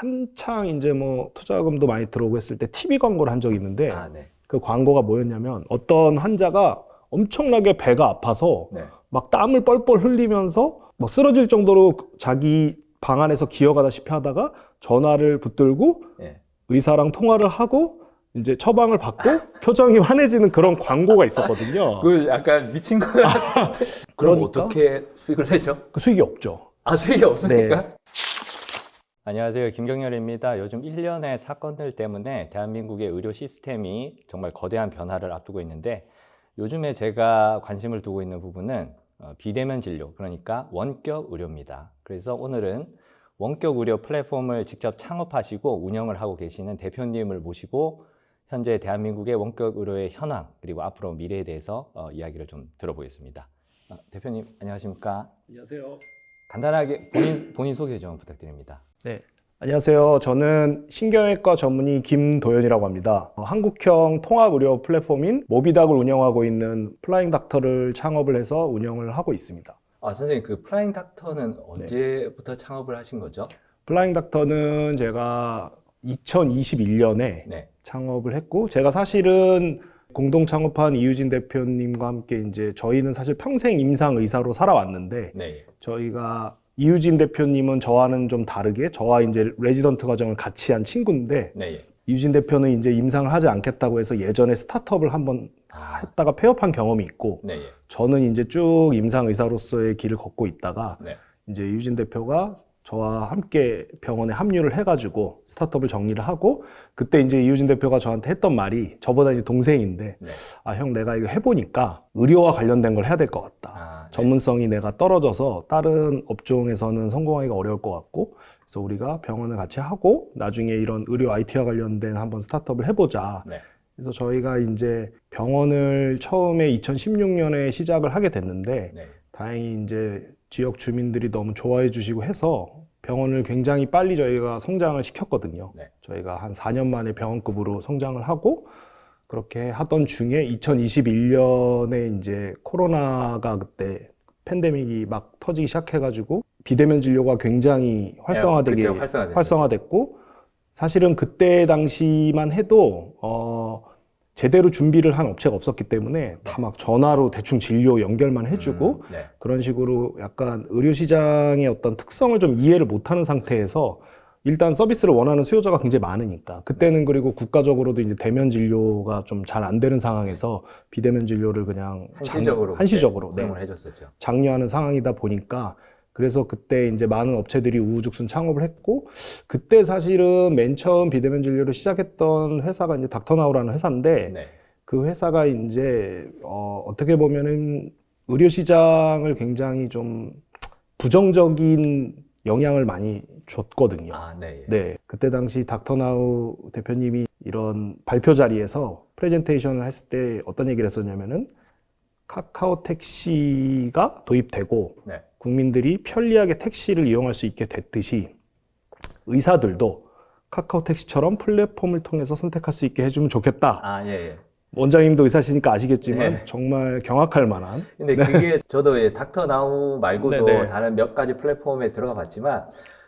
한창 이제 뭐 투자금도 많이 들어오고 했을 때 TV 광고를 한 적이 있는데 네. 그 광고가 뭐였냐면 어떤 환자가 엄청나게 배가 아파서 네. 막 땀을 뻘뻘 흘리면서 뭐 쓰러질 정도로 자기 방 안에서 기어가다시피 하다가 전화를 붙들고 네. 의사랑 통화를 하고 이제 처방을 받고 표정이 환해지는 그런 광고가 있었거든요. 그 약간 미친 거 같은데. 그럼 그러니까? 어떻게 수익을 내죠? 그 수익이 없죠. 아, 수익이 없으니까? 네. 안녕하세요. 김경렬입니다. 요즘 일련의 사건들 때문에 대한민국의 의료 시스템이 정말 거대한 변화를 앞두고 있는데 요즘에 제가 관심을 두고 있는 부분은 비대면 진료, 그러니까 원격 의료입니다. 그래서 오늘은 원격 의료 플랫폼을 직접 창업하시고 운영을 하고 계시는 대표님을 모시고 현재 대한민국의 원격 의료의 현황 그리고 앞으로 미래에 대해서 이야기를 좀 들어보겠습니다. 대표님 안녕하십니까? 안녕하세요. 간단하게 본인 소개 좀 부탁드립니다. 네. 안녕하세요. 저는 신경외과 전문의 김도현이라고 합니다. 한국형 통합의료 플랫폼인 모비닥을 운영하고 있는 플라잉 닥터를 창업을 해서 운영을 하고 있습니다. 아, 선생님, 그 플라잉 닥터는 언제부터 창업을 하신 거죠? 플라잉 닥터는 제가 2021년에 네. 창업을 했고, 제가 사실은 공동 창업한 이유진 대표님과 함께 이제 저희는 사실 평생 임상 의사로 살아왔는데, 네. 저희가 이유진 대표님은 저와는 좀 다르게 저와 이제 레지던트 과정을 같이 한 친구인데, 네. 이유진 대표는 이제 임상을 하지 않겠다고 해서 예전에 스타트업을 한번 했다가 폐업한 경험이 있고, 네. 저는 이제 쭉 임상 의사로서의 길을 걷고 있다가 네. 이제 이유진 대표가 저와 함께 병원에 합류를 해가지고 스타트업을 정리를 하고, 그때 이제 이유진 대표가 저한테 했던 말이, 저보다 이제 동생인데, 네. 아, 형, 내가 이거 해보니까 의료와 관련된 걸 해야 될 것 같다. 네. 전문성이 내가 떨어져서 다른 업종에서는 성공하기가 어려울 것 같고, 그래서 우리가 병원을 같이 하고 나중에 이런 의료 IT와 관련된 한번 스타트업을 해보자. 네. 그래서 저희가 이제 병원을 처음에 2016년에 시작을 하게 됐는데, 네. 다행히 이제 지역 주민들이 너무 좋아해 주시고 해서 병원을 굉장히 빨리 저희가 성장을 시켰거든요. 네. 저희가 한 4년 만에 병원급으로 성장을 하고, 그렇게 하던 중에 2021년에 이제 코로나가 그때 팬데믹이 막 터지기 시작해가지고 비대면 진료가 굉장히 그때 활성화됐고, 사실은 그때 당시만 해도 제대로 준비를 한 업체가 없었기 때문에 다 막 전화로 대충 진료 연결만 해주고 네. 그런 식으로 약간 의료시장의 어떤 특성을 좀 이해를 못하는 상태에서 일단 서비스를 원하는 수요자가 굉장히 많으니까 그때는, 그리고 국가적으로도 이제 대면 진료가 좀 잘 안 되는 상황에서 비대면 진료를 그냥 한시적으로 네, 운영을 해줬었죠. 장려하는 상황이다 보니까, 그래서 그때 이제 많은 업체들이 우후죽순 창업을 했고, 그때 사실은 맨 처음 비대면 진료를 시작했던 회사가 이제 닥터나우라는 회사인데, 네. 그 회사가 이제 어떻게 보면은 의료 시장을 굉장히 좀 부정적인 영향을 많이 줬거든요. 네. 네, 그때 당시 닥터나우 대표님이 이런 발표 자리에서 프레젠테이션을 했을 때 어떤 얘기를 했었냐면은, 카카오 택시가 도입되고 네. 국민들이 편리하게 택시를 이용할 수 있게 됐듯이 의사들도 카카오 택시처럼 플랫폼을 통해서 선택할 수 있게 해주면 좋겠다. 예. 원장님도 의사시니까 아시겠지만 네. 정말 경악할 만한. 근데 그게 저도 닥터나우 말고도 네네. 다른 몇 가지 플랫폼에 들어가 봤지만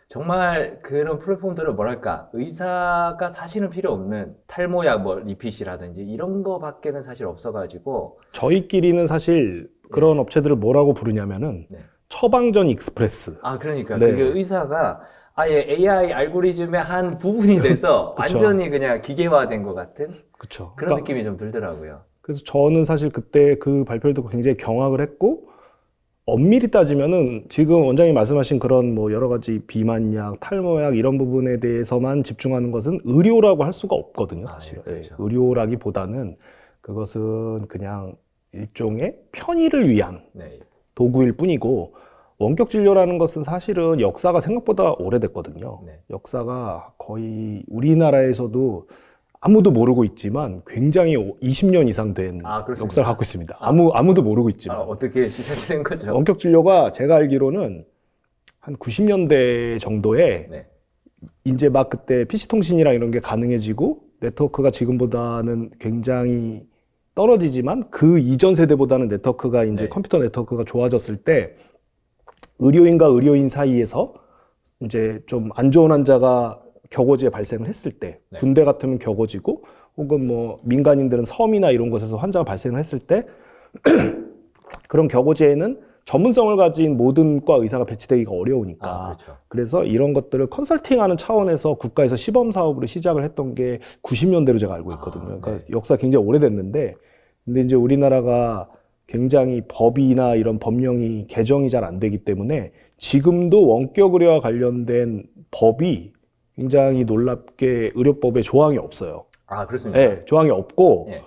정말 그런 플랫폼들은 뭐랄까, 의사가 사실은 필요 없는 탈모약 뭐 리핏이라든지 이런 거밖에는 사실 없어가지고 저희끼리는 사실 그런 업체들을 뭐라고 부르냐면은 네. 처방전 익스프레스. 그러니까 네. 그게 의사가 아예 AI 알고리즘의 한 부분이 돼서 그쵸. 완전히 그냥 기계화된 것 같은 그쵸. 그런 느낌이 좀 들더라고요. 그래서 저는 사실 그때 그 발표를 듣고 굉장히 경악을 했고, 엄밀히 따지면은 지금 원장님 말씀하신 그런 뭐 여러 가지 비만약, 탈모약 이런 부분에 대해서만 집중하는 것은 의료라고 할 수가 없거든요, 사실. 예, 그렇죠. 의료라기보다는 그것은 그냥 일종의 편의를 위한 네. 도구일 뿐이고, 원격 진료라는 것은 사실은 역사가 생각보다 오래됐거든요. 네. 역사가 거의 우리나라에서도 아무도 모르고 있지만 굉장히 20년 이상 된 그렇습니까? 역사를 갖고 있습니다. 아무도 모르고 있지만. 어떻게 시작이 된 거죠? 원격 진료가 제가 알기로는 한 90년대 정도에 네. 이제 막 그때 PC통신이랑 이런 게 가능해지고 네트워크가 지금보다는 굉장히 떨어지지만 그 이전 세대보다는 네트워크가 이제 네. 컴퓨터 네트워크가 좋아졌을 때 의료인과 의료인 사이에서 이제 좀 안 좋은 환자가 격오지에 발생을 했을 때, 네. 군대 같으면 격오지고 혹은 뭐 민간인들은 섬이나 이런 곳에서 환자가 발생을 했을 때 그런 격오지에는 전문성을 가진 모든 과 의사가 배치되기가 어려우니까 그렇죠. 그래서 이런 것들을 컨설팅하는 차원에서 국가에서 시범 사업으로 시작을 했던 게 90년대로 제가 알고 있거든요. 그러니까 네. 역사 굉장히 오래됐는데 근데 이제 우리나라가 굉장히 법이나 이런 법령이 개정이 잘 안 되기 때문에 지금도 원격 의료와 관련된 법이 굉장히 놀랍게 의료법에 조항이 없어요. 그렇습니까? 네, 조항이 없고 예.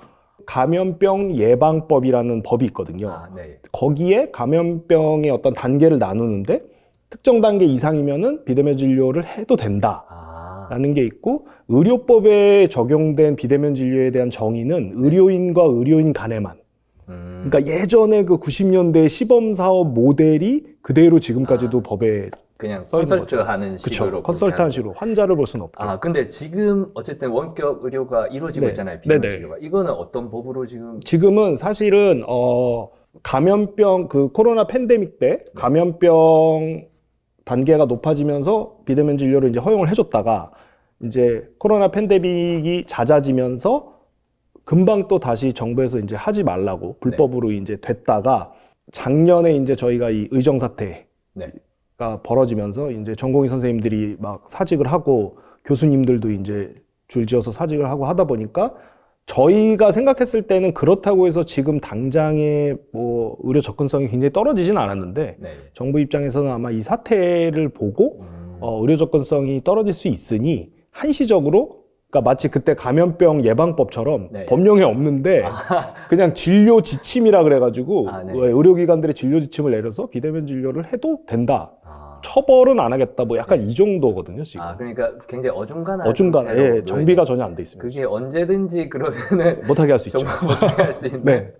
감염병 예방법이라는 법이 있거든요. 네. 거기에 감염병의 어떤 단계를 나누는데 특정 단계 이상이면은 비대면 진료를 해도 된다라는 게 있고 의료법에 적용된 비대면 진료에 대한 정의는 의료인과 의료인 간에만 그러니까 예전에 그 90년대 시범 사업 모델이 그대로 지금까지도 법에 그냥 써 있는 컨설트 거죠. 하는 식으로. 그렇죠. 컨설트한 식으로 환자를 볼 수는 없게. 근데 지금 어쨌든 원격 의료가 이루어지고 네. 있잖아요. 비대면 네네. 진료가. 이거는 어떤 법으로 지금? 지금은 사실은 감염병 그 코로나 팬데믹 때 감염병 단계가 높아지면서 비대면 진료를 이제 허용을 해줬다가 이제 코로나 팬데믹이 잦아지면서 금방 또 다시 정부에서 이제 하지 말라고 불법으로 이제 됐다가 작년에 이제 저희가 이 의정 사태가 벌어지면서 이제 전공의 선생님들이 막 사직을 하고 교수님들도 이제 줄지어서 사직을 하고 하다 보니까 저희가 생각했을 때는 그렇다고 해서 지금 당장에 뭐 의료 접근성이 굉장히 떨어지진 않았는데 정부 입장에서는 아마 이 사태를 보고 의료 접근성이 떨어질 수 있으니 한시적으로 그러니까 마치 그때 감염병 예방법처럼 법령에 없는데 그냥 진료 지침이라 그래가지고 의료기관들의 진료 지침을 내려서 비대면 진료를 해도 된다. 처벌은 안 하겠다. 뭐 약간 이 정도거든요, 지금. 그러니까 굉장히 어중간한 예, 정비가 전혀 안 돼 있습니다. 그게 언제든지 그러면은 못하게 할 수 있죠. 못하게 할 수 있는. 네.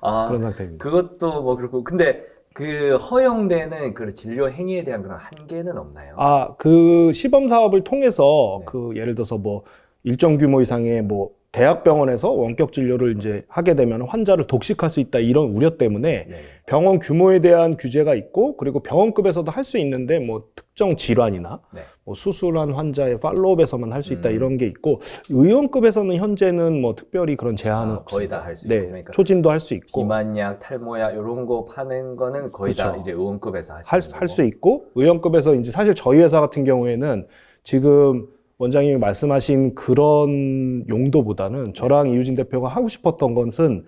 그런 상태입니다. 그것도 뭐 그렇고. 근데 그 허용되는 그 진료 행위에 대한 그런 한계는 없나요? 그 시범 사업을 통해서 그 예를 들어서 뭐 일정 규모 이상의 뭐 대학병원에서 원격 진료를 이제 하게 되면 환자를 독식할 수 있다 이런 우려 때문에 병원 규모에 대한 규제가 있고 그리고 병원급에서도 할 수 있는데 뭐 특정 질환이나 뭐 수술한 환자의 팔로업에서만 할 수 있다 이런 게 있고 의원급에서는 현재는 뭐 특별히 그런 제한은 없습니다. 거의 다 할 수 있고 그러니까 초진도 할 수 있고 비만약, 탈모약 이런 거 파는 거는 거의 다 이제 의원급에서 할 수 있고 의원급에서 이제 사실 저희 회사 같은 경우에는 지금 원장님이 말씀하신 그런 용도보다는 저랑 이유진 대표가 하고 싶었던 것은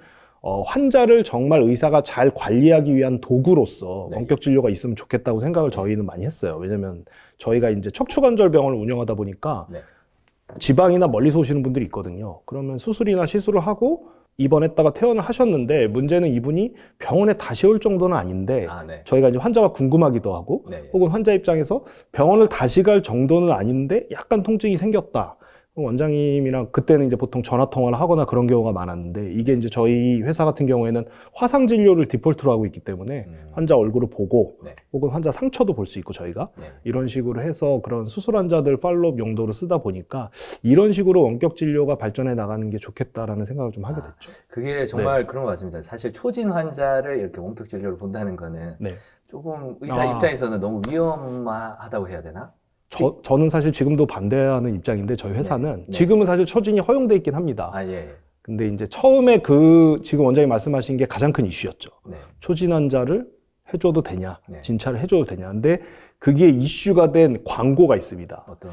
환자를 정말 의사가 잘 관리하기 위한 도구로서 원격 진료가 있으면 좋겠다고 생각을 저희는 많이 했어요. 왜냐면 저희가 이제 척추관절병원을 운영하다 보니까 지방이나 멀리서 오시는 분들이 있거든요. 그러면 수술이나 시술을 하고 입원했다가 퇴원을 하셨는데 문제는 이분이 병원에 다시 올 정도는 아닌데 저희가 이제 환자가 궁금하기도 하고 혹은 환자 입장에서 병원을 다시 갈 정도는 아닌데 약간 통증이 생겼다. 원장님이랑 그때는 이제 보통 전화 통화를 하거나 그런 경우가 많았는데 이게 이제 저희 회사 같은 경우에는 화상 진료를 디폴트로 하고 있기 때문에 환자 얼굴을 보고 혹은 환자 상처도 볼 수 있고 저희가 이런 식으로 해서 그런 수술 환자들 팔로업 용도로 쓰다 보니까 이런 식으로 원격 진료가 발전해 나가는 게 좋겠다라는 생각을 좀 하게 됐죠. 그게 정말 그런 것 같습니다. 사실 초진 환자를 이렇게 원격 진료를 본다는 거는 조금 의사 입장에서는 너무 위험하다고 해야 되나? 저는 사실 지금도 반대하는 입장인데 저희 회사는 지금은 사실 초진이 허용돼 있긴 합니다. 근데 이제 처음에 지금 원장님 말씀하신 게 가장 큰 이슈였죠. 초진 환자를 해줘도 되냐, 진찰을 해줘도 되냐. 근데 그게 이슈가 된 광고가 있습니다. 어떤?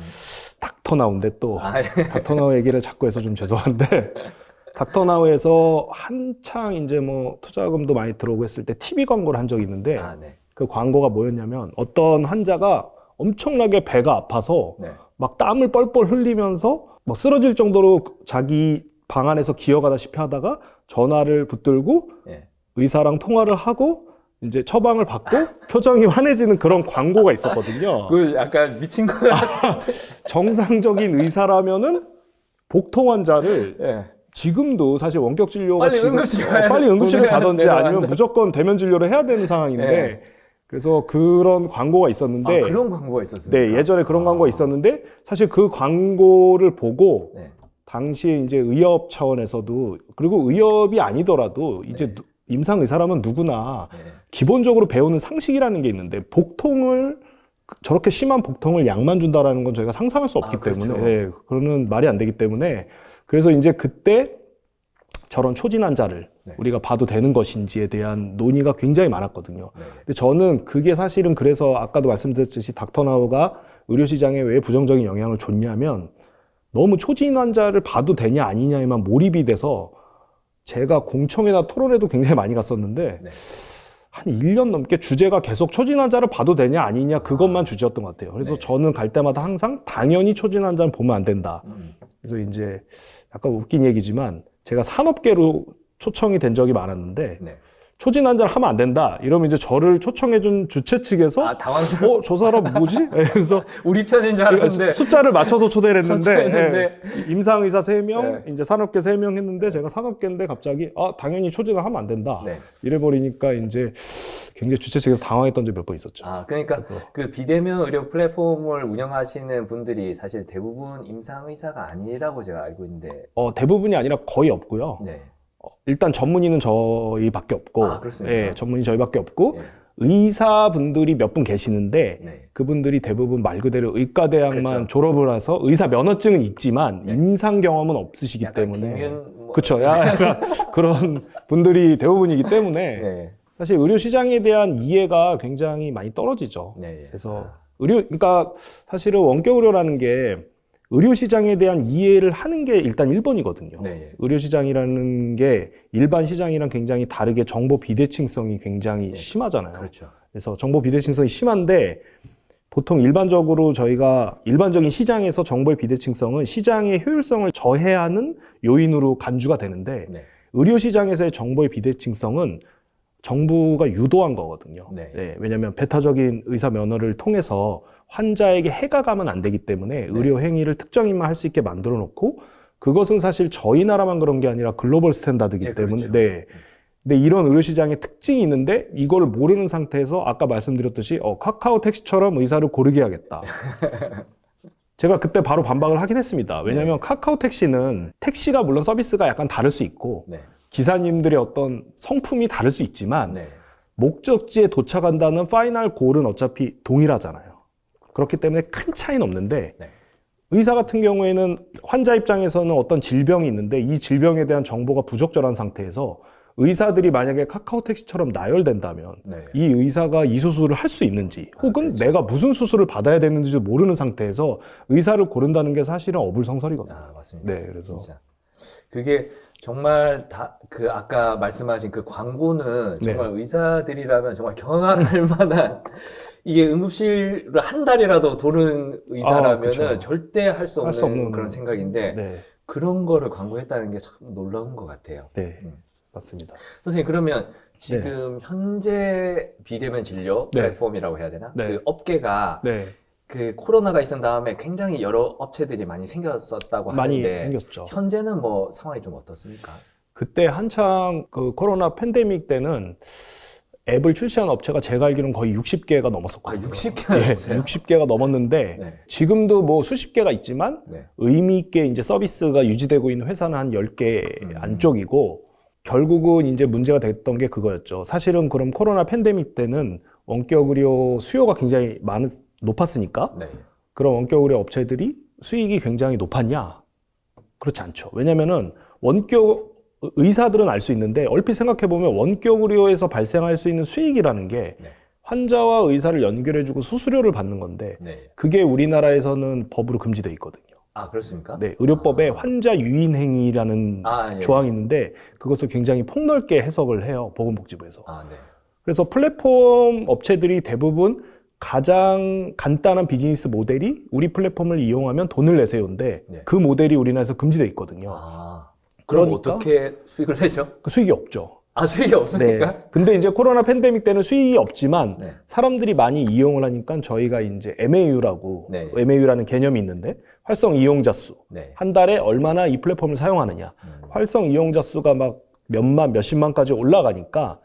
닥터나우인데 또 닥터나우 얘기를 자꾸 해서 좀 죄송한데 닥터나우에서 한창 이제 뭐 투자금도 많이 들어오고 했을 때 TV 광고를 한 적이 있는데 그 광고가 뭐였냐면 어떤 환자가 엄청나게 배가 아파서 막 땀을 뻘뻘 흘리면서 막 쓰러질 정도로 자기 방 안에서 기어가다시피 하다가 전화를 붙들고 의사랑 통화를 하고 이제 처방을 받고 표정이 환해지는 그런 광고가 있었거든요. 그 약간 미친 거 같아. 정상적인 의사라면은 복통 환자를 지금도 사실 원격 진료가 빨리 응급실에 가든지 아니면 무조건 대면 진료를 해야 되는 상황인데 그래서 그런 광고가 있었는데 그런 광고가 있었습니다. 네, 예전에 그런 광고가 있었는데 사실 그 광고를 보고 당시에 이제 의협 차원에서도 그리고 의협이 아니더라도 이제 임상 의사라면 누구나 기본적으로 배우는 상식이라는 게 있는데 복통을 저렇게 심한 복통을 약만 준다라는 건 저희가 상상할 수 없기 그렇죠. 때문에 예, 그거는 말이 안 되기 때문에 그래서 이제 그때 저런 초진 환자를 네. 우리가 봐도 되는 것인지에 대한 논의가 굉장히 많았거든요. 네. 근데 저는 그게 사실은 그래서 아까도 말씀드렸듯이 닥터나우가 의료시장에 왜 부정적인 영향을 줬냐면 너무 초진 환자를 봐도 되냐 아니냐에만 몰입이 돼서 제가 공청회나 토론회도 굉장히 많이 갔었는데 네. 한 1년 넘게 주제가 계속 초진 환자를 봐도 되냐 아니냐 그것만 주제였던 것 같아요. 그래서 네. 저는 갈 때마다 항상 당연히 초진 환자는 보면 안 된다. 그래서 이제 약간 웃긴 얘기지만 제가 산업계로 초청이 된 적이 많았는데 네. 초진 환자를 하면 안 된다. 이러면 이제 저를 초청해준 주최 측에서 당황스러워. 저 사람 뭐지? 그래서 우리 편인 줄 알았는데. 숫자를 맞춰서 초대를 했는데 초대했는데. 임상의사 3명, 네. 이제 산업계 3명 했는데 제가 산업계인데 갑자기 당연히 초진을 하면 안 된다. 네. 이래버리니까 이제 굉장히 주최 측에서 당황했던 적이 몇 번 있었죠. 그러니까 그 비대면 의료 플랫폼을 운영하시는 분들이 사실 대부분 임상의사가 아니라고 제가 알고 있는데. 대부분이 아니라 거의 없고요. 네. 일단 전문의는 저희밖에 없고, 그렇습니까? 예, 전문의 저희밖에 없고, 네. 의사분들이 몇 분 계시는데, 네. 그분들이 대부분 말 그대로 의과대학만 그렇죠. 졸업을 해서 의사 면허증은 있지만 네. 임상 경험은 없으시기 약간 때문에. 김윤 뭐. 그쵸. 약간 그런 분들이 대부분이기 때문에, 네. 사실 의료 시장에 대한 이해가 굉장히 많이 떨어지죠. 네. 그래서 그러니까 사실은 원격 의료라는 게 의료 시장에 대한 이해를 하는 게 일단 1번이거든요. 네. 의료 시장이라는 게 일반 시장이랑 굉장히 다르게 정보 비대칭성이 굉장히 네. 심하잖아요. 그렇죠. 그래서 정보 비대칭성이 심한데 보통 일반적으로 저희가 일반적인 시장에서 정보의 비대칭성은 시장의 효율성을 저해하는 요인으로 간주가 되는데 네. 의료 시장에서의 정보의 비대칭성은 정부가 유도한 거거든요. 네. 왜냐하면 배타적인 의사 면허를 통해서 환자에게 해가 가면 안 되기 때문에 의료 행위를 특정인만 할 수 있게 만들어 놓고 그것은 사실 저희 나라만 그런 게 아니라 글로벌 스탠다드이기 네, 때문에 그렇죠. 근데 이런 의료 시장의 특징이 있는데 이걸 모르는 상태에서 아까 말씀드렸듯이 카카오 택시처럼 의사를 고르게 해야겠다. 제가 그때 바로 반박을 하긴 했습니다. 왜냐하면 네. 카카오 택시는 택시가 물론 서비스가 약간 다를 수 있고 네. 기사님들의 어떤 성품이 다를 수 있지만 네. 목적지에 도착한다는 파이널 골은 어차피 동일하잖아요. 그렇기 때문에 큰 차이는 없는데 네. 의사 같은 경우에는 환자 입장에서는 어떤 질병이 있는데 이 질병에 대한 정보가 부적절한 상태에서 의사들이 만약에 카카오 택시처럼 나열된다면 네. 이 의사가 이 수술을 할 수 있는지 혹은 그렇죠. 내가 무슨 수술을 받아야 되는지도 모르는 상태에서 의사를 고른다는 게 사실은 어불성설이거든요. 맞습니다. 네, 그래서 진짜. 그게 정말 아까 말씀하신 그 광고는 네. 정말 의사들이라면 정말 경악할 만한 이게 응급실을 한 달이라도 도는 의사라면은 그쵸. 절대 할 수 할 수 없는 없는 그런 생각인데 네, 그런 거를 광고했다는 게 참 놀라운 것 같아요. 네, 음. 맞습니다. 선생님 그러면 지금 현재 비대면 진료 네. 플랫폼이라고 해야 되나? 네. 그 업계가 네, 그 코로나가 있은 다음에 굉장히 여러 업체들이 많이 생겼었다고 많이 하는데 생겼죠. 현재는 뭐 상황이 좀 어떻습니까? 그때 한창 그 코로나 팬데믹 때는 앱을 출시한 업체가 제가 알기로는 거의 60개가 넘었었거든요. 60개나 됐어요? 60개가 넘었는데 네. 지금도 뭐 수십 개가 있지만 네. 의미 있게 이제 서비스가 유지되고 있는 회사는 한 10개 안쪽이고 결국은 이제 문제가 됐던 게 그거였죠. 사실은 그럼 코로나 팬데믹 때는 원격 의료 수요가 굉장히 높았으니까 네. 그런 원격 의료 업체들이 수익이 굉장히 높았냐? 그렇지 않죠. 왜냐면은 의사들은 알 수 있는데 얼핏 생각해보면 원격 의료에서 발생할 수 있는 수익이라는 게 네. 환자와 의사를 연결해주고 수수료를 받는 건데 네. 그게 우리나라에서는 법으로 금지돼 있거든요. 그렇습니까? 네, 의료법에 환자 유인 행위라는 예. 조항이 있는데 그것을 굉장히 폭넓게 해석을 해요. 보건복지부에서. 네. 그래서 플랫폼 업체들이 대부분 가장 간단한 비즈니스 모델이 우리 플랫폼을 이용하면 돈을 내세요인데 네. 그 모델이 우리나라에서 금지돼 있거든요. 그럼 그러니까 어떻게 수익을 내죠? 그 수익이 없죠. 수익이 없습니까? 네. 근데 이제 코로나 팬데믹 때는 수익이 없지만 네. 사람들이 많이 이용을 하니까 저희가 이제 MAU라고 네. MAU라는 개념이 있는데 활성 이용자 수. 네. 한 달에 얼마나 이 플랫폼을 사용하느냐. 활성 이용자 수가 막 몇만, 몇십만까지 올라가니까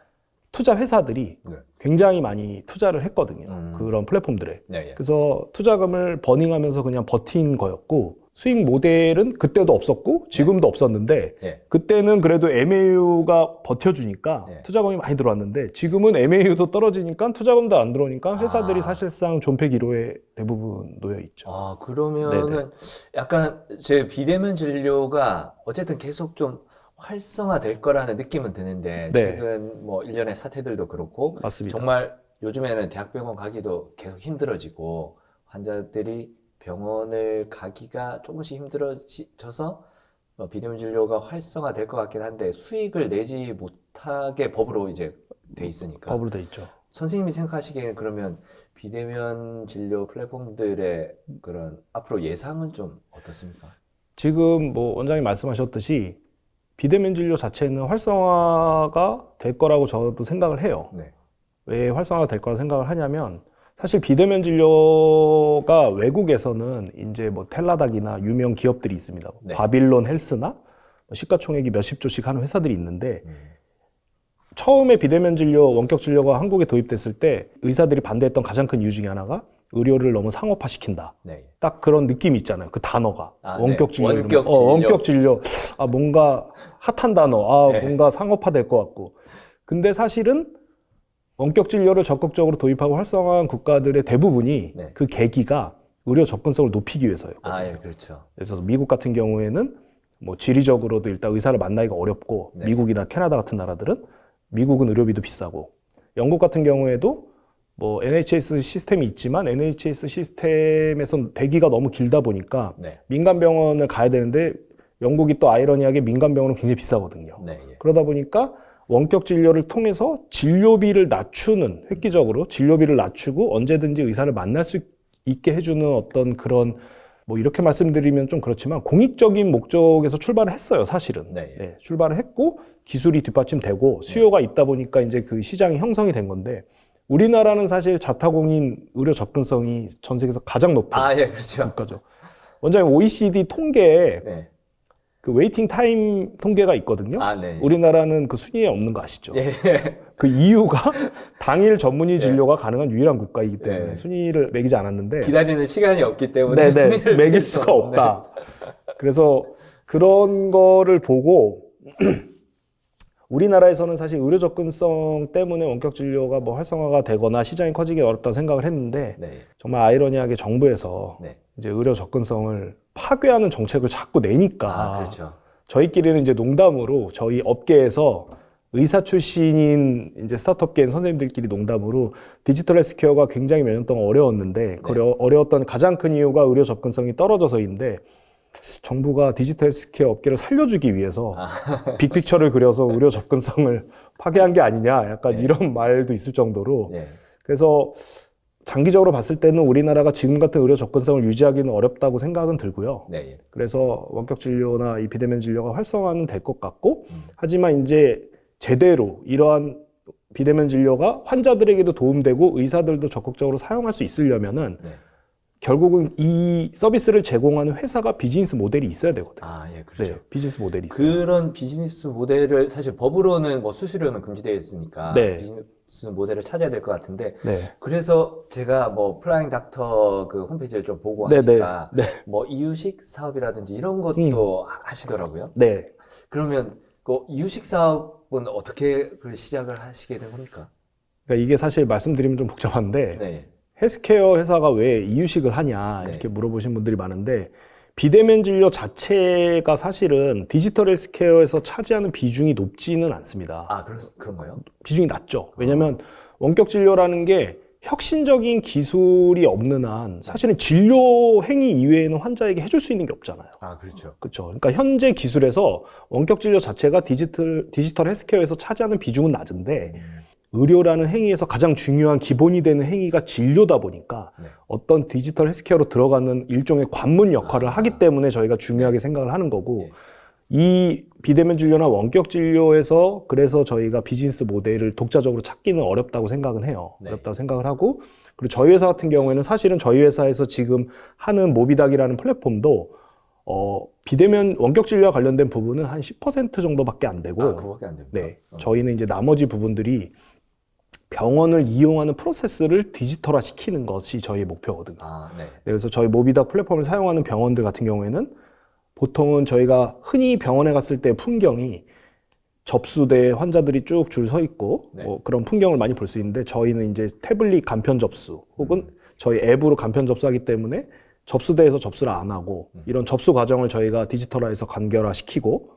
투자 회사들이 네. 굉장히 많이 투자를 했거든요. 그런 플랫폼들에. 네. 그래서 투자금을 버닝하면서 그냥 버틴 거였고 수익 모델은 그때도 없었고 지금도 없었는데 예. 그때는 그래도 MAU가 버텨주니까 네. 투자금이 많이 들어왔는데 지금은 MAU도 떨어지니까 투자금도 안 들어오니까 회사들이 아. 사실상 존폐 기로에 대부분 놓여 있죠. 아, 그러면은 약간 제 비대면 진료가 어쨌든 계속 좀 활성화될 거라는 느낌은 드는데 네. 최근 뭐 일련의 사태들도 그렇고 맞습니다. 정말 요즘에는 대학병원 가기도 계속 힘들어지고 환자들이 병원을 가기가 조금씩 힘들어져서 비대면 진료가 활성화될 것 같긴 한데 수익을 내지 못하게 법으로 이제 돼 있으니까 법으로 돼 있죠. 선생님이 생각하시기에는 그러면 비대면 진료 플랫폼들의 그런 앞으로 예상은 좀 어떻습니까? 지금 뭐 원장님 말씀하셨듯이 비대면 진료 자체는 활성화가 될 거라고 저도 생각을 해요. 네. 왜 활성화가 될 거라고 생각을 하냐면 사실 비대면 진료가 외국에서는 이제 뭐 텔라닥이나 유명 기업들이 있습니다. 네. 바빌론 헬스나 시가총액이 몇십 조씩 하는 회사들이 있는데 처음에 비대면 진료, 원격 진료가 한국에 도입됐을 때 의사들이 반대했던 가장 큰 이유 중에 하나가 의료를 너무 상업화시킨다. 네. 딱 그런 느낌이 있잖아요. 그 단어가. 아, 원격 네. 진료. 원격 이러면, 진료. 원격 진료. 아, 뭔가 핫한 단어. 아, 네. 뭔가 상업화 될 것 같고. 근데 사실은 원격 진료를 적극적으로 도입하고 활성화한 국가들의 대부분이 네. 그 계기가 의료 접근성을 높이기 위해서였거든요. 아, 예, 그렇죠. 그래서 미국 같은 경우에는 뭐 지리적으로도 일단 의사를 만나기가 어렵고 네. 미국이나 캐나다 같은 나라들은 미국은 의료비도 비싸고 영국 같은 경우에도 뭐 NHS 시스템이 있지만 NHS 시스템에선 대기가 너무 길다 보니까 네. 민간 병원을 가야 되는데 영국이 또 아이러니하게 민간 병원은 굉장히 비싸거든요. 네. 예. 그러다 보니까 원격 진료를 통해서 진료비를 낮추는 획기적으로 진료비를 낮추고 언제든지 의사를 만날 수 있게 해주는 어떤 그런 뭐 이렇게 말씀드리면 좀 그렇지만 공익적인 목적에서 출발을 했어요, 사실은. 네. 네, 출발을 했고 기술이 뒷받침되고 수요가 있다 보니까 이제 그 시장이 형성이 된 건데 우리나라는 사실 자타공인 의료 접근성이 전 세계에서 가장 높은 아, 예, 그렇죠. 국가죠. 원장님 OECD 통계에 네. 그 웨이팅 타임 통계가 있거든요. 아, 네. 우리나라는 그 순위에 없는 거 아시죠? 예. 그 이유가 당일 전문의 진료가 가능한 유일한 국가이기 때문에 네. 순위를 매기지 않았는데 기다리는 시간이 없기 때문에 네네, 순위를 매길 매길 수가 수 없다. 그래서 그런 거를 보고 우리나라에서는 사실 의료 접근성 때문에 원격 진료가 뭐 활성화가 되거나 시장이 커지기 어렵다고 생각을 했는데 네. 정말 아이러니하게 정부에서 네. 이제 의료 접근성을 파괴하는 정책을 자꾸 내니까 아, 그렇죠. 저희끼리는 이제 농담으로 저희 업계에서 의사 출신인 이제 스타트업계인 선생님들끼리 농담으로 디지털 헬스케어가 굉장히 몇 년 동안 어려웠는데 그 어려웠던 가장 큰 이유가 의료 접근성이 떨어져서인데 정부가 디지털 헬스케어 업계를 살려주기 위해서 빅픽처를 그려서 의료 접근성을 파괴한 게 아니냐 약간 네. 이런 말도 있을 정도로 네. 그래서 장기적으로 봤을 때는 우리나라가 지금 같은 의료 접근성을 유지하기는 어렵다고 생각은 들고요. 네. 예. 그래서 원격 진료나 이 비대면 진료가 활성화는 될 것 같고 하지만 이제 제대로 이러한 비대면 진료가 환자들에게도 도움되고 의사들도 적극적으로 사용할 수 있으려면은 네. 결국은 이 서비스를 제공하는 회사가 비즈니스 모델이 있어야 되거든요. 아, 예, 그렇죠. 네, 비즈니스 모델이 있어요. 그런 비즈니스 모델을 사실 법으로는 뭐 수수료는 금지되어 있으니까 네. 비즈니스 모델을 찾아야 될 것 같은데 네. 그래서 제가 뭐 플라잉 닥터 그 홈페이지를 좀 보고 네, 하니까 네. 뭐 이유식 사업이라든지 이런 것도 하시더라고요. 네. 그러면 그 이유식 사업은 어떻게 그 시작을 하시게 된 겁니까? 그러니까 이게 사실 말씀드리면 좀 복잡한데 네. 헬스케어 회사가 왜 이유식을 하냐 네. 이렇게 물어보신 분들이 많은데 비대면 진료 자체가 사실은 디지털 헬스케어에서 차지하는 비중이 높지는 않습니다. 아, 그런가요? 비중이 낮죠. 왜냐하면 원격 진료라는 게 혁신적인 기술이 없는 한 사실은 진료 행위 이외에는 환자에게 해줄 수 있는 게 없잖아요. 아, 그렇죠. 그렇죠. 그러니까 현재 기술에서 원격 진료 자체가 디지털 헬스케어에서 차지하는 비중은 낮은데 의료라는 행위에서 가장 중요한 기본이 되는 행위가 진료다 보니까 네. 어떤 디지털 헬스케어로 들어가는 일종의 관문 역할을 하기 때문에 저희가 중요하게 생각을 하는 거고 네. 이 비대면 진료나 원격 진료에서 그래서 저희가 비즈니스 모델을 독자적으로 찾기는 어렵다고 생각은 해요. 네. 어렵다고 생각을 하고 그리고 저희 회사 같은 경우에는 사실은 저희 회사에서 지금 하는 모비닥이라는 플랫폼도 비대면 원격 진료와 관련된 부분은 한 10% 정도밖에 안 되고 아, 그거밖에 안 됩니까? 네, 저희는 이제 나머지 부분들이 병원을 이용하는 프로세스를 디지털화 시키는 것이 저희의 목표거든요. 아, 네. 그래서 저희 모비닥 플랫폼을 사용하는 병원들 같은 경우에는 보통은 저희가 흔히 병원에 갔을 때 풍경이 접수대에 환자들이 쭉 줄 서 있고 네. 뭐 그런 풍경을 많이 볼 수 있는데 저희는 이제 태블릿 간편 접수 혹은 저희 앱으로 간편 접수하기 때문에 접수대에서 접수를 안 하고 이런 접수 과정을 저희가 디지털화해서 간결화시키고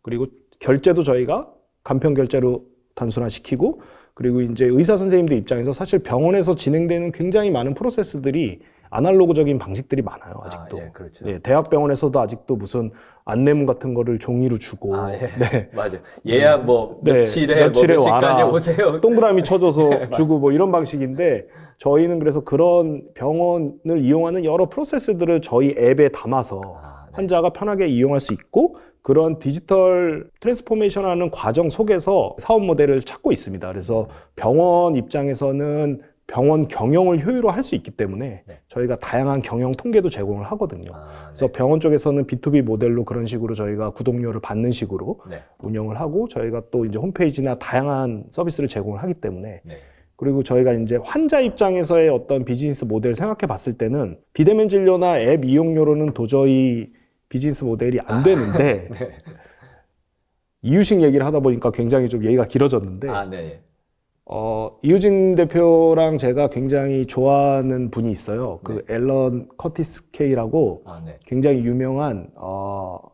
그리고 결제도 저희가 간편 결제로 단순화시키고 그리고 이제 의사 선생님들 입장에서 사실 병원에서 진행되는 굉장히 많은 프로세스들이 아날로그적인 방식들이 많아요, 아직도. 아, 예, 그렇죠. 네, 대학병원에서도 아직도 무슨 안내문 같은 거를 종이로 주고 아, 예. 네. 맞아요. 예약 뭐 네, 며칠에 뭐 며칠에 몇 시까지 와라. 오세요. 동그라미 쳐줘서 네, 주고 뭐 이런 방식인데 저희는 그래서 그런 병원을 이용하는 여러 프로세스들을 저희 앱에 담아서 아, 네. 환자가 편하게 이용할 수 있고 그런 디지털 트랜스포메이션 하는 과정 속에서 사업 모델을 찾고 있습니다. 그래서 병원 입장에서는 병원 경영을 효율화할 수 있기 때문에 네. 저희가 다양한 경영 통계도 제공을 하거든요. 아, 그래서 병원 쪽에서는 B2B 모델로 그런 식으로 저희가 구독료를 받는 식으로 네. 운영을 하고 저희가 또 이제 홈페이지나 다양한 서비스를 제공을 하기 때문에 네. 그리고 저희가 이제 환자 입장에서의 어떤 비즈니스 모델을 생각해 봤을 때는 비대면 진료나 앱 이용료로는 도저히 비즈니스 모델이 안 되는데 네. 이유식 얘기를 하다 보니까 굉장히 좀 얘기가 길어졌는데 아, 네. 이유진 대표랑 제가 굉장히 좋아하는 분이 있어요. 그 앨런 커티스 K라고 아, 네. 굉장히 유명한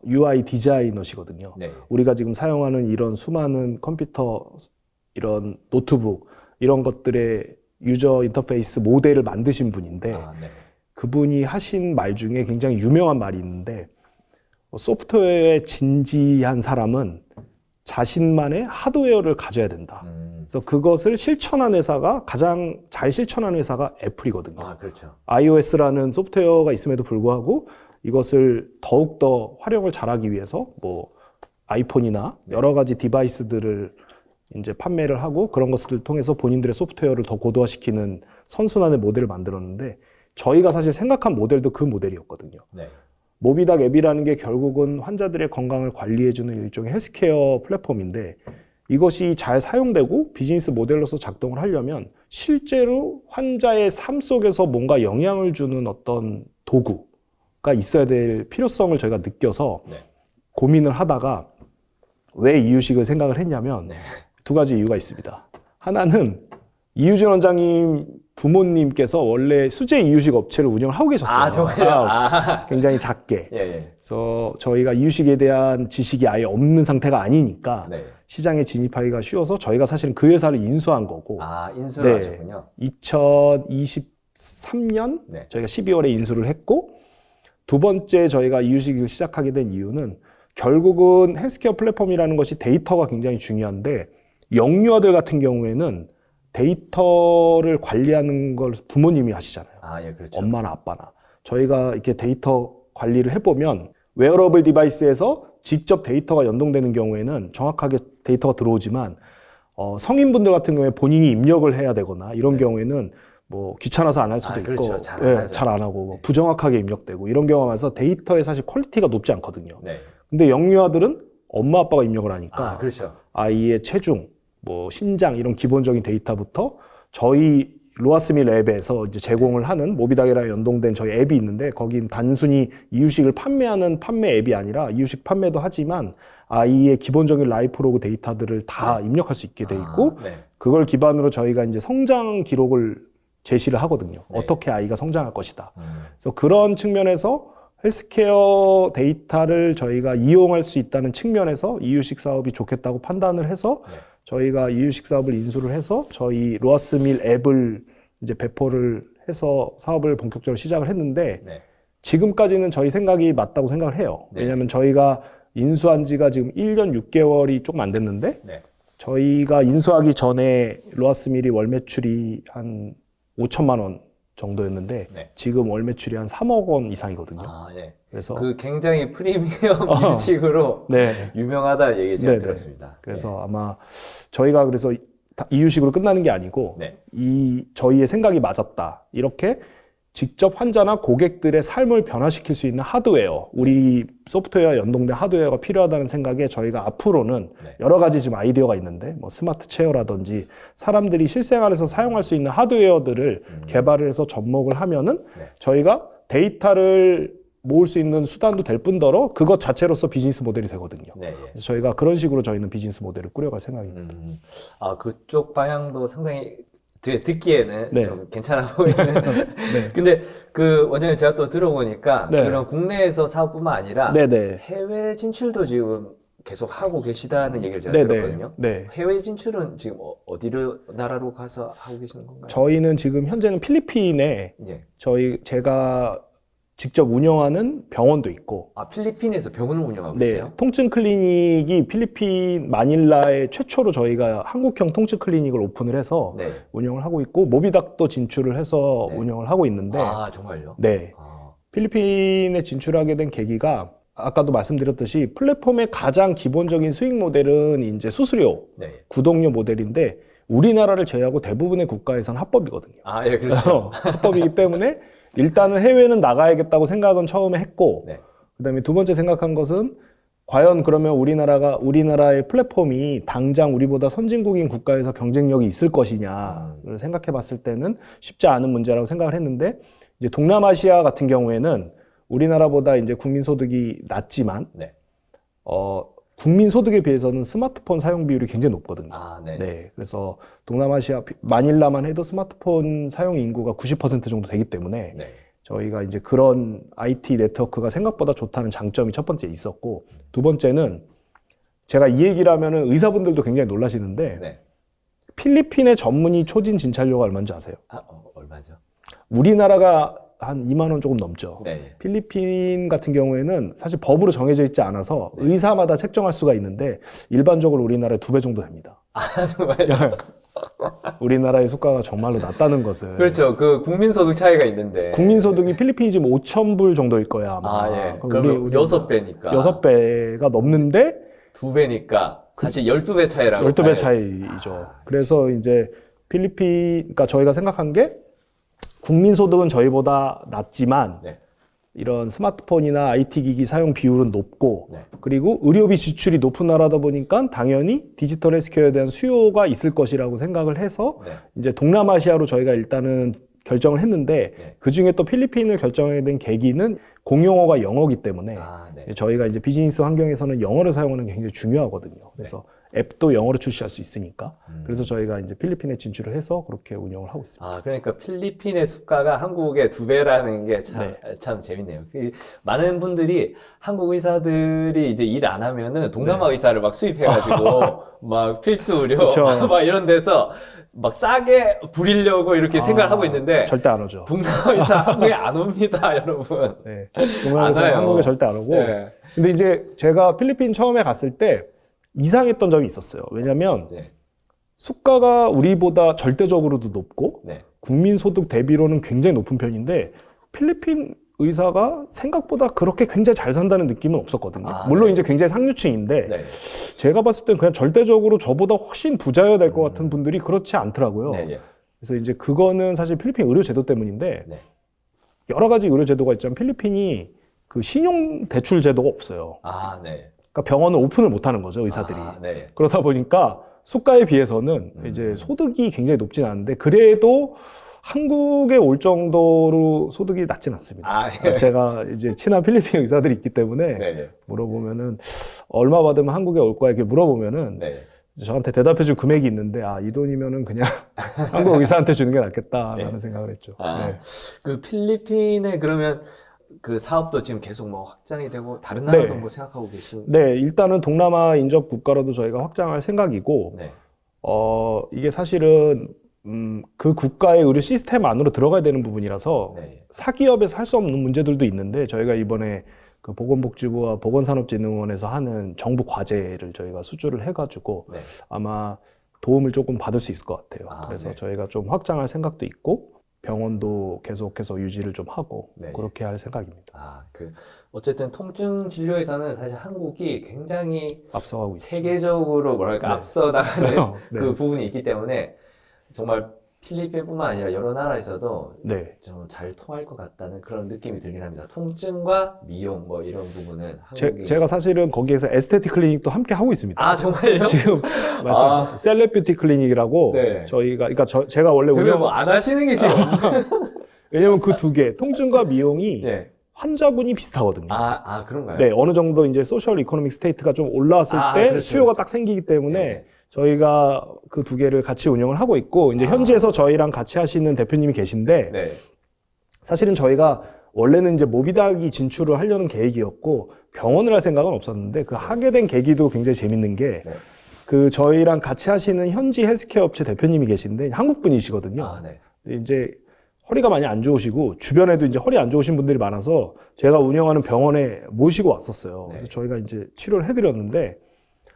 UI 디자이너시거든요. 네. 우리가 지금 사용하는 이런 수많은 컴퓨터, 이런 노트북 이런 것들의 유저 인터페이스 모델을 만드신 분인데 아, 네. 그분이 하신 말 중에 굉장히 유명한 말이 있는데 소프트웨어에 진지한 사람은 자신만의 하드웨어를 가져야 된다. 그래서 그것을 실천한 회사가 가장 잘 실천한 회사가 애플이거든요. 아, 그렇죠. iOS라는 소프트웨어가 있음에도 불구하고 이것을 더욱더 활용을 잘하기 위해서 뭐 아이폰이나 여러 가지 디바이스들을 이제 판매를 하고 그런 것들을 통해서 본인들의 소프트웨어를 더 고도화시키는 선순환의 모델을 만들었는데 저희가 사실 생각한 모델도 그 모델이었거든요. 네. 모비닥 앱이라는 게 결국은 환자들의 건강을 관리해주는 일종의 헬스케어 플랫폼인데 이것이 잘 사용되고 비즈니스 모델로서 작동을 하려면 실제로 환자의 삶 속에서 뭔가 영향을 주는 어떤 도구가 있어야 될 필요성을 저희가 느껴서 네. 고민을 하다가 왜 이유식을 생각을 했냐면 네. 두 가지 이유가 있습니다. 하나는 이유진 원장님 부모님께서 원래 수제 이유식 업체를 운영을 하고 계셨어요. 아, 정말요? 아. 굉장히 작게. 예, 예. 그래서 저희가 이유식에 대한 지식이 아예 없는 상태가 아니니까 네. 시장에 진입하기가 쉬워서 저희가 사실은 그 회사를 인수한 거고 아, 인수를 네. 하셨군요. 2023년 네. 저희가 12월에 인수를 했고 두 번째 저희가 이유식을 시작하게 된 이유는 결국은 헬스케어 플랫폼이라는 것이 데이터가 굉장히 중요한데 영유아들 같은 경우에는 데이터를 관리하는 걸 부모님이 하시잖아요. 아, 예, 그렇죠. 엄마나 아빠나. 저희가 이렇게 데이터 관리를 해보면 웨어러블 디바이스에서 직접 데이터가 연동되는 경우에는 정확하게 데이터가 들어오지만 성인분들 같은 경우에 본인이 입력을 해야 되거나 이런 경우에는 뭐 귀찮아서 안 할 수도 있고 그렇죠. 잘 안 하죠. 잘 안 하고 뭐 부정확하게 입력되고 이런 경우가 많아서 데이터의 사실 퀄리티가 높지 않거든요. 네. 근데 영유아들은 엄마 아빠가 입력을 하니까 아, 그렇죠. 아이의 체중, 뭐 신장 이런 기본적인 데이터부터 저희 로아스밀 앱에서 이제 제공을 하는 모비닥이랑 연동된 저희 앱이 있는데 거긴 단순히 이유식을 판매하는 판매 앱이 아니라 이유식 판매도 하지만 아이의 기본적인 라이프 로그 데이터들을 다 입력할 수 있게 돼 있고 아, 네. 그걸 기반으로 저희가 이제 성장 기록을 제시를 하거든요. 네. 어떻게 아이가 성장할 것이다. 그래서 그런 측면에서 헬스케어 데이터를 저희가 이용할 수 있다는 측면에서 이유식 사업이 좋겠다고 판단을 해서 네. 저희가 이유식 사업을 인수를 해서 저희 로아스밀 앱을 이제 배포를 해서 사업을 본격적으로 시작을 했는데 네. 지금까지는 저희 생각이 맞다고 생각을 해요. 네. 왜냐하면 저희가 인수한 지가 지금 1년 6개월이 조금 안 됐는데 네. 저희가 인수하기 전에 로아스밀이 월 매출이 한 5천만 원 정도였는데 네. 지금 월 매출이 한 3억 원 이상이거든요. 아, 예. 그래서 그 굉장히 프리미엄 이유식으로 네. 유명하다는 얘기 제가 네, 네. 들었습니다. 그래서 아마 저희가 그래서 이유식으로 끝나는 게 아니고 네. 이 저희의 생각이 맞았다. 이렇게 직접 환자나 고객들의 삶을 변화시킬 수 있는 하드웨어, 우리 소프트웨어와 연동된 하드웨어가 필요하다는 생각에 저희가 앞으로는 네. 여러 가지 지금 아이디어가 있는데 뭐 스마트 체어라든지 사람들이 실생활에서 사용할 수 있는 하드웨어들을 개발을 해서 접목을 하면은 네. 저희가 데이터를 모을 수 있는 수단도 될 뿐더러 그것 자체로서 비즈니스 모델이 되거든요. 네, 예. 그래서 저희가 그런 식으로 저희는 비즈니스 모델을 꾸려갈 생각입니다. 아, 그쪽 방향도 상당히 듣기에는 네. 좀 괜찮아 보이는. 네. 근데 그 원장님 제가 또 들어보니까 네. 그런 국내에서 사업뿐만 아니라 네네. 해외 진출도 지금 계속 하고 계시다는 얘기를 제가 네네. 들었거든요. 네. 해외 진출은 지금 어디를 나라로 가서 하고 계시는 건가요? 저희는 지금 현재는 필리핀에 예. 제가 직접 운영하는 병원도 있고, 아, 필리핀에서 병원을 운영하고 네, 계세요? 통증 클리닉이 필리핀 마닐라에 최초로 저희가 한국형 통증 클리닉을 오픈을 해서 네. 운영을 하고 있고, 모비닥도 진출을 해서 네. 운영을 하고 있는데, 아, 정말요? 네, 아, 필리핀에 진출하게 된 계기가 아까도 말씀드렸듯이 플랫폼의 가장 기본적인 수익 모델은 이제 수수료, 네. 구독료 모델인데 우리나라를 제외하고 대부분의 국가에선 합법이거든요. 아, 예, 그렇죠. 합법이기 때문에 일단은 해외는 나가야겠다고 생각은 처음에 했고, 네. 그다음에 두 번째 생각한 것은 과연 그러면 우리나라의 플랫폼이 당장 우리보다 선진국인 국가에서 경쟁력이 있을 것이냐를 생각해 봤을 때는 쉽지 않은 문제라고 생각을 했는데, 이제 동남아시아 같은 경우에는 우리나라보다 이제 국민 소득이 낮지만, 네. 국민 소득에 비해서는 스마트폰 사용 비율이 굉장히 높거든요. 아, 네. 네. 그래서 동남아시아 마닐라만 해도 스마트폰 사용 인구가 90% 정도 되기 때문에 네. 저희가 이제 그런 IT 네트워크가 생각보다 좋다는 장점이 첫 번째 있었고, 두 번째는 제가 이 얘기를 하면은 의사분들도 굉장히 놀라시는데, 네. 필리핀의 전문의 초진 진찰료가 얼마인지 아세요? 아, 얼마죠? 우리나라가 한 2만 원 조금 넘죠. 네. 필리핀 같은 경우에는 사실 법으로 정해져 있지 않아서 의사마다 책정할 수가 있는데 일반적으로 우리나라의 2배 정도 됩니다. 아, 정말요? 우리나라의 수가가 정말로 낮다는 것을. 그렇죠. 그 국민소득 차이가 있는데. 국민소득이 필리핀이 지금 5,000불 정도일 거야, 아마. 아, 예. 그럼 그러면 6배니까. 6배가 넘는데 2배니까 사실 12배 차이라고. 12배 봐요. 차이죠. 그래서 이제 그러니까 저희가 생각한 게 국민소득은 저희보다 낮지만 네. 이런 스마트폰이나 IT 기기 사용 비율은 높고, 네. 그리고 의료비 지출이 높은 나라다 보니까 당연히 디지털 헬스케어에 대한 수요가 있을 것이라고 생각을 해서 네. 이제 동남아시아로 저희가 일단은 결정을 했는데, 네. 그 중에 또 필리핀을 결정하게 된 계기는 공용어가 영어이기 때문에 아, 네. 저희가 이제 비즈니스 환경에서는 영어를 사용하는 게 굉장히 중요하거든요. 그래서 앱도 영어로 출시할 수 있으니까. 그래서 저희가 이제 필리핀에 진출을 해서 그렇게 운영을 하고 있습니다. 아, 그러니까 필리핀의 수가가 한국의 2배라는 게 참 재밌네요. 많은 분들이 한국 의사들이 이제 일 안 하면은 동남아 의사를 막 수입해가지고 막 필수 의료 그쵸. 막 이런 데서 막 싸게 부리려고 이렇게 생각을 하고 있는데 절대 안 오죠. 동남아 의사 한국에 안 옵니다, 여러분. 네. 동남아에서 안 와요. 한국에 절대 안 오고. 네. 근데 이제 제가 필리핀 처음에 갔을 때 이상했던 점이 있었어요. 왜냐면 네. 수가가 우리보다 절대적으로도 높고 네. 국민 소득 대비로는 굉장히 높은 편인데 필리핀 의사가 생각보다 그렇게 굉장히 잘 산다는 느낌은 없었거든요. 아, 물론 네. 이제 굉장히 상류층인데 네. 제가 봤을 땐 그냥 절대적으로 저보다 훨씬 부자여야 될 것 같은 분들이 그렇지 않더라고요. 네. 네. 그래서 이제 그거는 사실 필리핀 의료 제도 때문인데 네. 여러 가지 의료 제도가 있지만 필리핀이 그 신용 대출 제도가 없어요. 아, 네. 그러니까 병원을 오픈을 못 하는 거죠, 의사들이. 아, 네. 그러다 보니까 수가에 비해서는 이제 소득이 굉장히 높진 않은데 그래도 한국에 올 정도로 소득이 낮진 않습니다. 아, 예. 제가 이제 친한 필리핀 의사들이 있기 때문에 네. 물어보면은 얼마 받으면 한국에 올 거야 이렇게 물어보면은 네. 저한테 대답해줄 금액이 있는데 이 돈이면은 그냥 한국 의사한테 주는 게 낫겠다라는 생각을 했죠. 아, 네. 그 필리핀에 그러면 그 사업도 지금 계속 뭐 확장이 되고 다른 나라도 네. 뭐 생각하고 계신? 네, 일단은 동남아 인접 국가로도 저희가 확장할 생각이고, 네. 이게 사실은 그 국가의 의료 시스템 안으로 들어가야 되는 부분이라서 네. 사기업에서 할 수 없는 문제들도 있는데 저희가 이번에 그 보건복지부와 보건산업진흥원에서 하는 정부 과제를 저희가 수주를 해가지고 네. 아마 도움을 조금 받을 수 있을 것 같아요. 그래서 네. 저희가 좀 확장할 생각도 있고 병원도 계속해서 유지를 좀 하고 네. 그렇게 할 생각입니다. 아, 어쨌든 통증 진료에서는 사실 한국이 굉장히 앞서가고 있죠. 세계적으로 뭐랄까 네. 앞서 나가는 네. 그 부분이 있기 때문에 정말 필리핀뿐만 아니라 여러 나라에서도 네. 좀 잘 통할 것 같다는 그런 느낌이 들긴 합니다. 통증과 미용 뭐 이런 부분은 한국이 제가 사실은 거기에서 에스테틱 클리닉도 함께 하고 있습니다. 아 정말요? 지금 말씀 셀럽 뷰티 클리닉이라고 네. 저희가 그러니까 제가 원래 그러면 뭐 안 하시는 게 지금 왜냐면 그 두 개, 통증과 미용이 네. 환자군이 비슷하거든요. 그런가요? 네, 어느 정도 이제 소셜 이코노믹 스테이트가 좀 올라왔을 때 그렇죠, 수요가 그렇죠. 딱 생기기 때문에 네. 저희가 그 두 개를 같이 운영을 하고 있고 이제 현지에서 저희랑 같이 하시는 대표님이 계신데 네. 사실은 저희가 원래는 이제 모비닥이 진출을 하려는 계획이었고 병원을 할 생각은 없었는데 그 하게 된 계기도 굉장히 재밌는 게 네. 그 저희랑 같이 하시는 현지 헬스케어 업체 대표님이 계신데 한국 분이시거든요. 네. 근데 이제 허리가 많이 안 좋으시고 주변에도 이제 허리 안 좋으신 분들이 많아서 제가 운영하는 병원에 모시고 왔었어요. 네. 그래서 저희가 이제 치료를 해드렸는데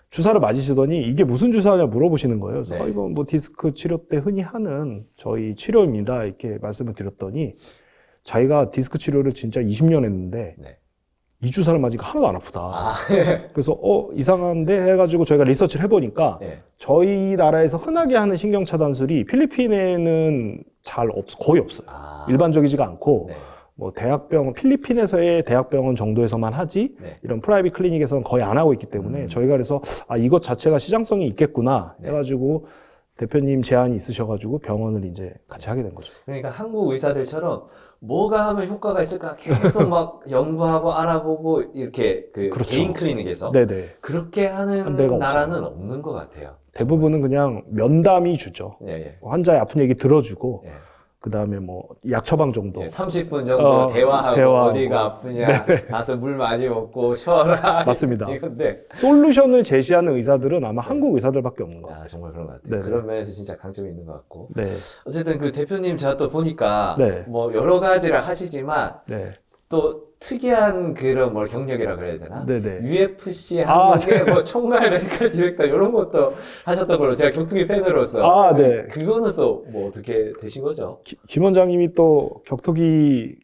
주사를 맞으시더니 이게 무슨 주사냐 물어보시는 거예요. 그래서 네. 이건 뭐 디스크 치료 때 흔히 하는 저희 치료입니다. 이렇게 말씀을 드렸더니 자기가 디스크 치료를 진짜 20년 했는데 네. 이 주사를 맞으니까 하나도 안 아프다. 네. 그래서 이상한데 해가지고 저희가 리서치를 해보니까 네. 저희 나라에서 흔하게 하는 신경 차단술이 필리핀에는 거의 없어요. 일반적이지가 않고 네. 뭐 필리핀에서의 대학병원 정도에서만 하지 네. 이런 프라이빗 클리닉에서는 거의 안 하고 있기 때문에 저희가 그래서 이것 자체가 시장성이 있겠구나 네. 해가지고 대표님 제안이 있으셔가지고 병원을 이제 같이 하게 된 거죠. 그러니까 한국 의사들처럼 뭐가 하면 효과가 있을까 계속 막 연구하고 알아보고 이렇게 그 그렇죠. 개인 클리닉에서 네네. 그렇게 하는 한 데가 나라는 없어요. 없는 것 같아요. 대부분은 그냥 면담이 주죠. 예, 예. 환자의 아픈 얘기 들어주고 예. 그 다음에 뭐 약 처방 정도. 예, 30분 정도 대화하고 대화하고. 어디가 아프냐 가서 물 많이 먹고 쉬어라 맞습니다. 이건데 솔루션을 제시하는 의사들은 아마 한국 의사들밖에 없는 것 같아요. 정말 그런 것 같아요. 네네. 그런 면에서 진짜 강점이 있는 것 같고 네, 어쨌든 그 대표님 제가 또 보니까 네. 뭐 여러 가지를 하시지만 네, 또 특이한 그런 뭘 경력이라 그래야 되나? 네네. UFC 한국의 뭐 총괄 메디컬 디렉터 이런 것도 하셨던 걸로 제가 격투기 팬으로서 네. 그거는 또 뭐 어떻게 되신 거죠? 김 원장님이 또 격투기